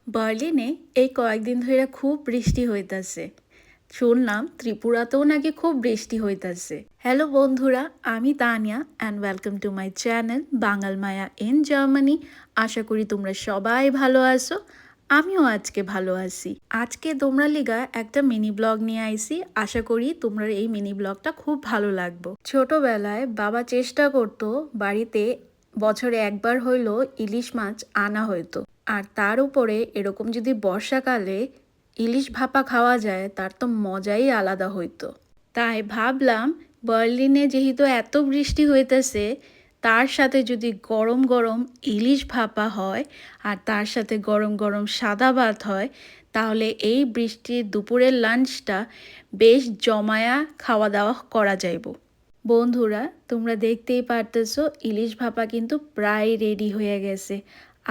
বার্লিনে এই কয়েকদিন ধরে খুব বৃষ্টি হইতাছে। শুনলাম ত্রিপুরাতেও নাকি খুব বৃষ্টি হইতাছে। হ্যালো বন্ধুরা, আমি Tania and welcome to my channel Bangal Maya in Germany. আশা করি তোমরা সবাই ভালো আছো। আমিও আজকে ভালো আছি। আজকে তোমরা লিগা একটা মিনি ব্লগ নিয়ে আইছি। আশা করি তোমরা এই মিনি ব্লগটা খুব ভালো লাগবে। ছোটবেলায় বাবা চেষ্টা করতো বাড়িতে বছরে একবার হইলো ইলিশ মাছ আনা হইতো। আর তার উপরে এরকম যদি বর্ষাকালে ইলিশ ভাপা খাওয়া যায় তার তো মজাই আলাদা হইতো। তাই ভাবলাম বার্লিনে যেহেতু এত বৃষ্টি হইতেছে তার সাথে যদি গরম গরম ইলিশ ভাপা হয় আর তার সাথে গরম গরম সাদা ভাত হয় তাহলে এই বৃষ্টির দুপুরের লাঞ্চটা বেশ জমায়া খাওয়া দাওয়া করা যাইব। বন্ধুরা, তোমরা দেখতেই পারতেছো ইলিশ ভাপা কিন্তু প্রায় রেডি হয়ে গেছে।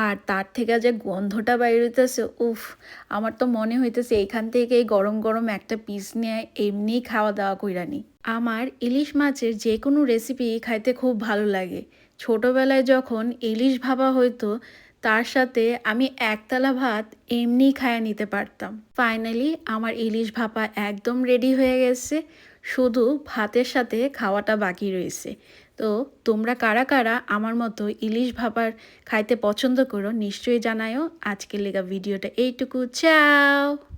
আর তার থেকে যে গন্ধটা বাইর হইতেছে, উফ, আমার তো মনে হইতেছে এইখান থেকে গরম গরম একটা পিস নিয়ে এমনি খাওয়া দাওয়া কইরানি। আমার ইলিশ মাছের যে কোনো রেসিপি খাইতে খুব ভালো লাগে। ছোটবেলায় যখন ইলিশ ভাপা হইতো তার সাথে আমি একতলা ভাত এমনি খায়া নিতে পারতাম। ফাইনালি আমার ইলিশ ভাপা একদম রেডি হয়ে গেছে, শুধু ভাতের সাথে খাওয়াটা বাকি রয়েছে। তো তোমরা কারা কারা আমার মতো ইলিশ ভাপার খাইতে পছন্দ করো নিশ্চয়ই জানায়ও। আজকের লেগা ভিডিওটা এইটুকু, চাও।